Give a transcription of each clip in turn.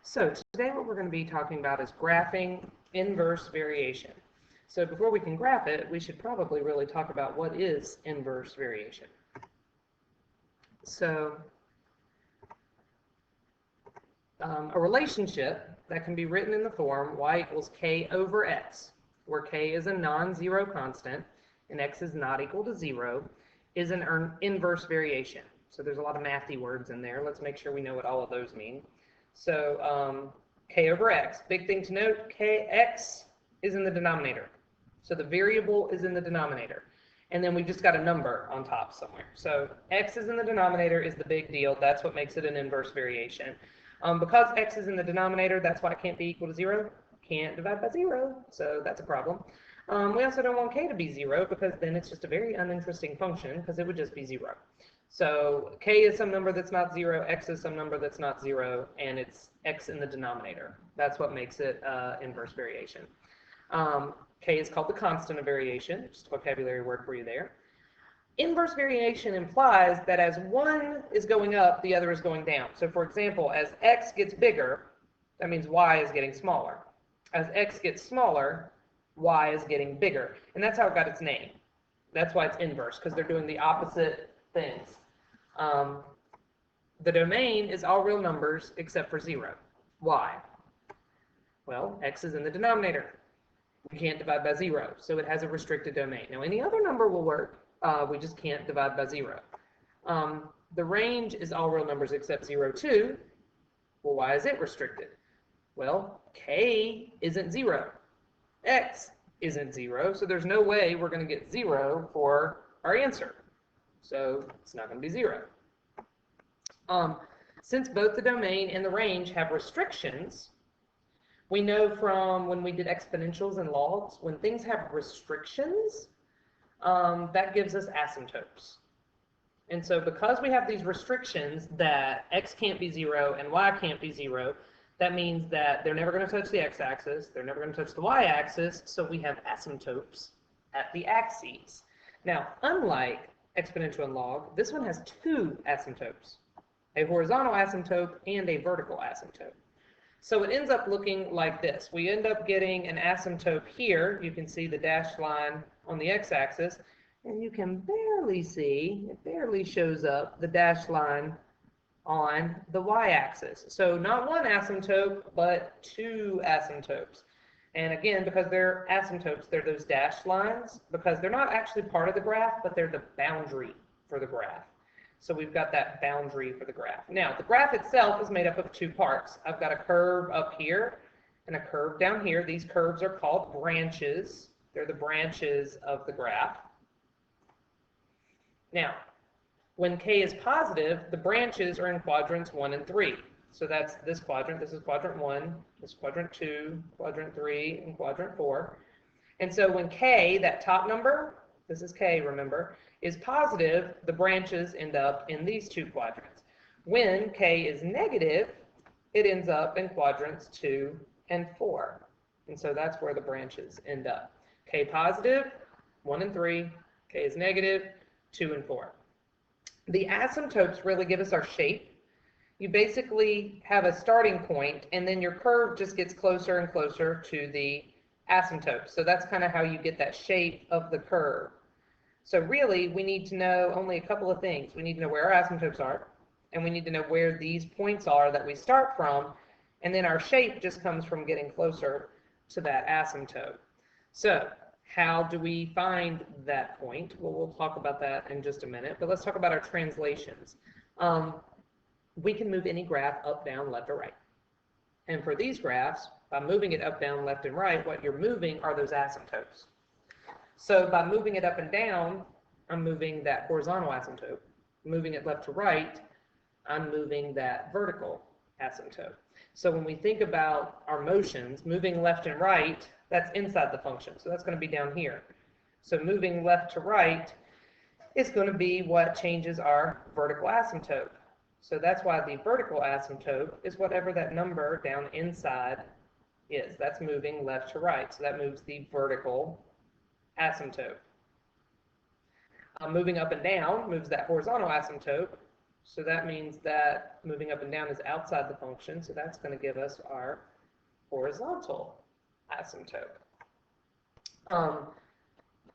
So today what we're going to be talking about is graphing inverse variation. So before we can graph it, we should probably really talk about what is inverse variation. So a relationship that can be written in the form y equals k over x, where k is a non-zero constant and x is not equal to 0, is an inverse variation. So there's a lot of mathy words in there. Let's make sure we know what all of those mean. So k over x, big thing to note, kx is in the denominator. So the variable is in the denominator. And then we just got a number on top somewhere. So x is in the denominator is the big deal. That's what makes it an inverse variation. Because x is in the denominator, that's why it can't be equal to 0. Can't divide by 0, so that's a problem. We also don't want k to be 0 because then it's just a very uninteresting function because it would just be 0. So k is some number that's not 0, x is some number that's not 0, and it's x in the denominator. That's what makes it inverse variation. K is called the constant of variation, just a vocabulary word for you there. Inverse variation implies that as one is going up, the other is going down. So for example, as x gets bigger, that means y is getting smaller. As x gets smaller, y is getting bigger. And that's how it got its name. That's why it's inverse, because they're doing the opposite things. The domain is all real numbers except for 0. Why? Well, x is in the denominator. We can't divide by 0, so it has a restricted domain. Now, any other number will work. We just can't divide by 0. The range is all real numbers except 0, 2. Well, why is it restricted? Well, k isn't 0. X isn't 0, so there's no way we're going to get 0 for our answer. So it's not going to be 0. Since both the domain and the range have restrictions, we know from when we did exponentials and logs, when things have restrictions, that gives us asymptotes. And so because we have these restrictions that x can't be 0 and y can't be 0, that means that they're never going to touch the x-axis, they're never going to touch the y-axis, so we have asymptotes at the axes. Now, unlike exponential and log, this one has two asymptotes, a horizontal asymptote and a vertical asymptote. So it ends up looking like this. We end up getting an asymptote here. You can see the dashed line on the x-axis, and you can barely see, it barely shows up, the dashed line on the y-axis. So not one asymptote, but two asymptotes. And again, because they're asymptotes, they're those dashed lines, because they're not actually part of the graph, but they're the boundary for the graph. So we've got that boundary for the graph. Now, the graph itself is made up of two parts. I've got a curve up here and a curve down here. These curves are called branches. They're the branches of the graph. Now, when k is positive, the branches are in quadrants 1 and 3. So that's this quadrant. This is quadrant 1, this is quadrant 2, quadrant 3, and quadrant 4. And so when k, that top number, this is k, remember, is positive, the branches end up in these two quadrants. When k is negative, it ends up in quadrants 2 and 4. And so that's where the branches end up. K positive, 1 and 3. K is negative, 2 and 4. The asymptotes really give us our shape. You basically have a starting point, and then your curve just gets closer and closer to the asymptote. So that's kind of how you get that shape of the curve. So really, we need to know only a couple of things. We need to know where our asymptotes are, and we need to know where these points are that we start from, and then our shape just comes from getting closer to that asymptote. So how do we find that point? Well, we'll talk about that in just a minute, but let's talk about our translations. We can move any graph up, down, left, or right. And for these graphs, by moving it up, down, left, and right, what you're moving are those asymptotes. So by moving it up and down, I'm moving that horizontal asymptote. Moving it left to right, I'm moving that vertical asymptote. So when we think about our motions, moving left and right, that's inside the function. So that's going to be down here. So moving left to right is going to be what changes our vertical asymptote. So that's why the vertical asymptote is whatever that number down inside is. That's moving left to right. So that moves the vertical asymptote. Moving up and down moves that horizontal asymptote. So that means that moving up and down is outside the function, so that's going to give us our horizontal asymptote.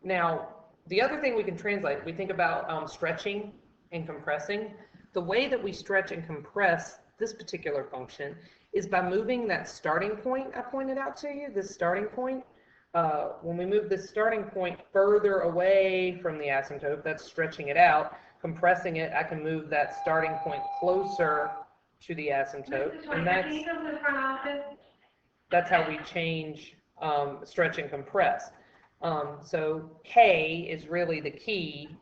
Now, the other thing we can translate, we think about stretching and compressing. The way that we stretch and compress this particular function is by moving that starting point I pointed out to you, this starting point. When we move this starting point further away from the asymptote, that's stretching it out. Compressing it, I can move that starting point closer to the asymptote, and that's how we change stretch and compress. So K is really the key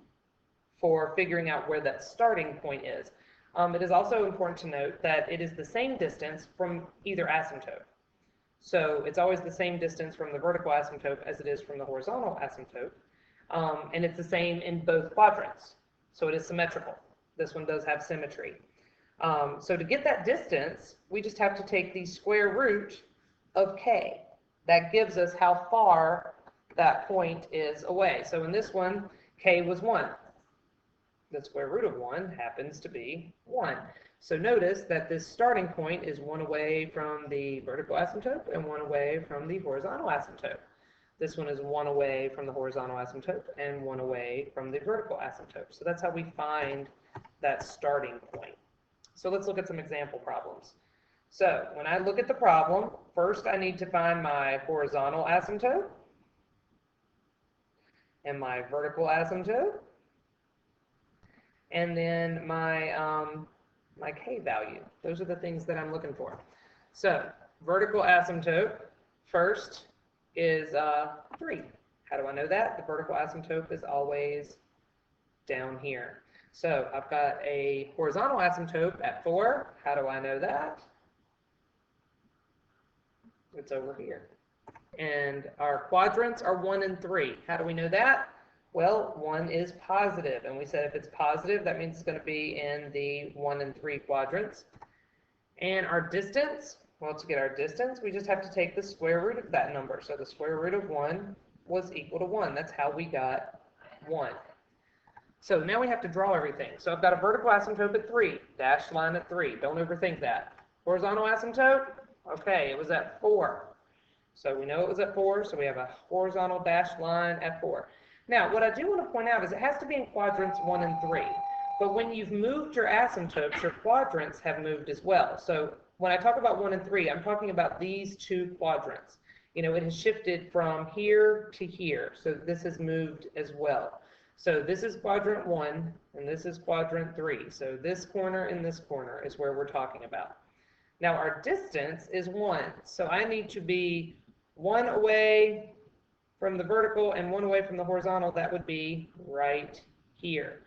for figuring out where that starting point is. It is also important to note that it is the same distance from either asymptote. So it's always the same distance from the vertical asymptote as it is from the horizontal asymptote. And it's the same in both quadrants. So it is symmetrical. This one does have symmetry. So to get that distance, we just have to take the square root of K. That gives us how far that point is away. So in this one, K was 1. The square root of 1 happens to be 1. So notice that this starting point is 1 away from the vertical asymptote and 1 away from the horizontal asymptote. This one is 1 away from the horizontal asymptote and 1 away from the vertical asymptote. So that's how we find that starting point. So let's look at some example problems. So when I look at the problem, first I need to find my horizontal asymptote and my vertical asymptote, and then my my K value. Those are the things that I'm looking for. So vertical asymptote first is 3. How do I know that? The vertical asymptote is always down here. So I've got a horizontal asymptote at 4. How do I know that? It's over here. And our quadrants are 1 and 3. How do we know that? Well, 1 is positive, and we said if it's positive, that means it's going to be in the 1 and 3 quadrants. And our distance, well, to get our distance, we just have to take the square root of that number. So the square root of 1 was equal to 1. That's how we got 1. So now we have to draw everything. So I've got a vertical asymptote at 3, dashed line at 3. Don't overthink that. Horizontal asymptote, okay, it was at 4. So we know it was at 4, so we have a horizontal dashed line at 4. Now, what I do want to point out is it has to be in quadrants 1 and 3. But when you've moved your asymptotes, your quadrants have moved as well. So when I talk about 1 and 3, I'm talking about these 2 quadrants. You know, it has shifted from here to here. So this has moved as well. So this is quadrant 1, and this is quadrant 3. So this corner and this corner is where we're talking about. Now our distance is 1. So I need to be 1 away from the vertical and 1 away from the horizontal. That would be right here.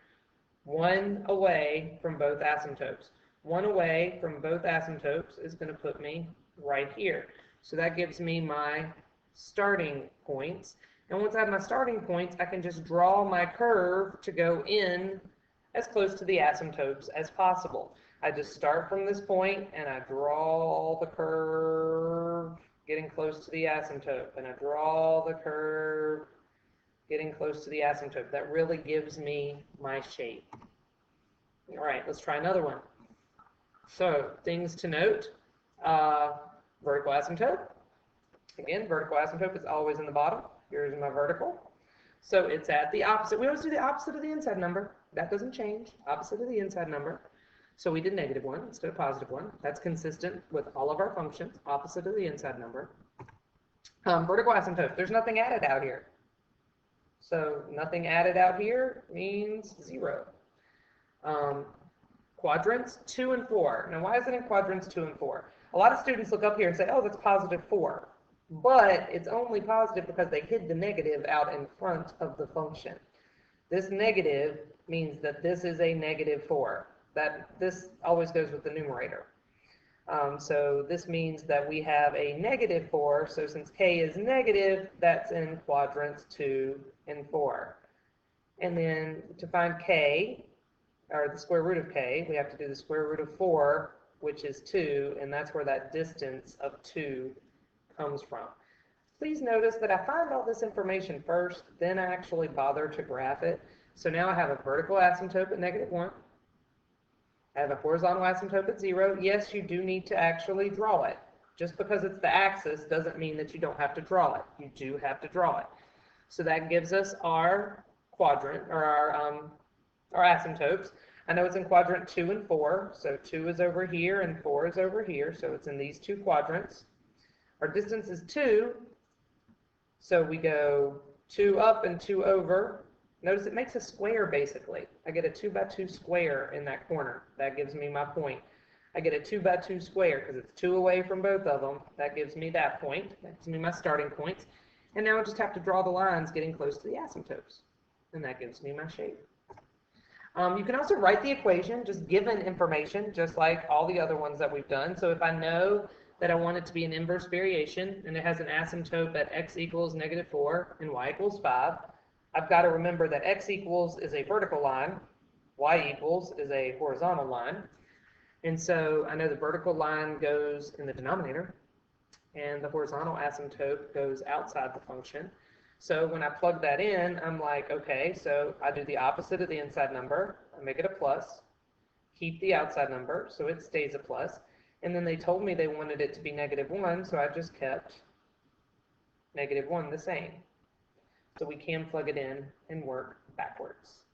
1 away from both asymptotes. 1 away from both asymptotes is going to put me right here. So that gives me my starting points. And once I have my starting points, I can just draw my curve to go in as close to the asymptotes as possible. I just start from this point and I draw the curve getting close to the asymptote, and I draw the curve getting close to the asymptote. That really gives me my shape. All right, let's try another one. So things to note, vertical asymptote. Again, vertical asymptote is always in the bottom. Here's my vertical. So it's at the opposite. We always do the opposite of the inside number. That doesn't change. Opposite of the inside number. So we did -1 instead of +1. That's consistent with all of our functions, opposite of the inside number. Vertical asymptote, there's nothing added out here. So nothing added out here means 0. Quadrants 2 and 4. Now why is it in quadrants 2 and 4? A lot of students look up here and say, oh, that's +4. But it's only positive because they hid the negative out in front of the function. This negative means that this is a -4. This always goes with the numerator. So this means that we have a -4, so since K is negative, that's in quadrants 2 and 4. And then to find K, or the square root of K, we have to do the square root of 4, which is 2, and that's where that distance of 2 comes from. Please notice that I find all this information first, then I actually bother to graph it. So now I have a vertical asymptote at -1. I have a horizontal asymptote at 0. Yes, you do need to actually draw it. Just because it's the axis doesn't mean that you don't have to draw it. You do have to draw it. So that gives us our quadrant, or our asymptotes. I know it's in quadrant 2 and 4, so 2 is over here and 4 is over here, so it's in these two quadrants. Our distance is 2, so we go 2 up and 2 over. Notice it makes a square basically. I get a 2 by 2 square in that corner. That gives me my point. I get a 2 by 2 square because it's 2 away from both of them. That gives me that point. That gives me my starting points. And now I just have to draw the lines getting close to the asymptotes. And that gives me my shape. You can also write the equation just given information, just like all the other ones that we've done. So if I know that I want it to be an inverse variation and it has an asymptote at x equals -4 and y equals 5, I've got to remember that x equals is a vertical line, y equals is a horizontal line. And so I know the vertical line goes in the denominator and the horizontal asymptote goes outside the function. So when I plug that in, I'm like, okay, so I do the opposite of the inside number. I make it a plus, keep the outside number, so it stays a plus. And then they told me they wanted it to be -1, so I just kept -1 the same. So we can plug it in and work backwards.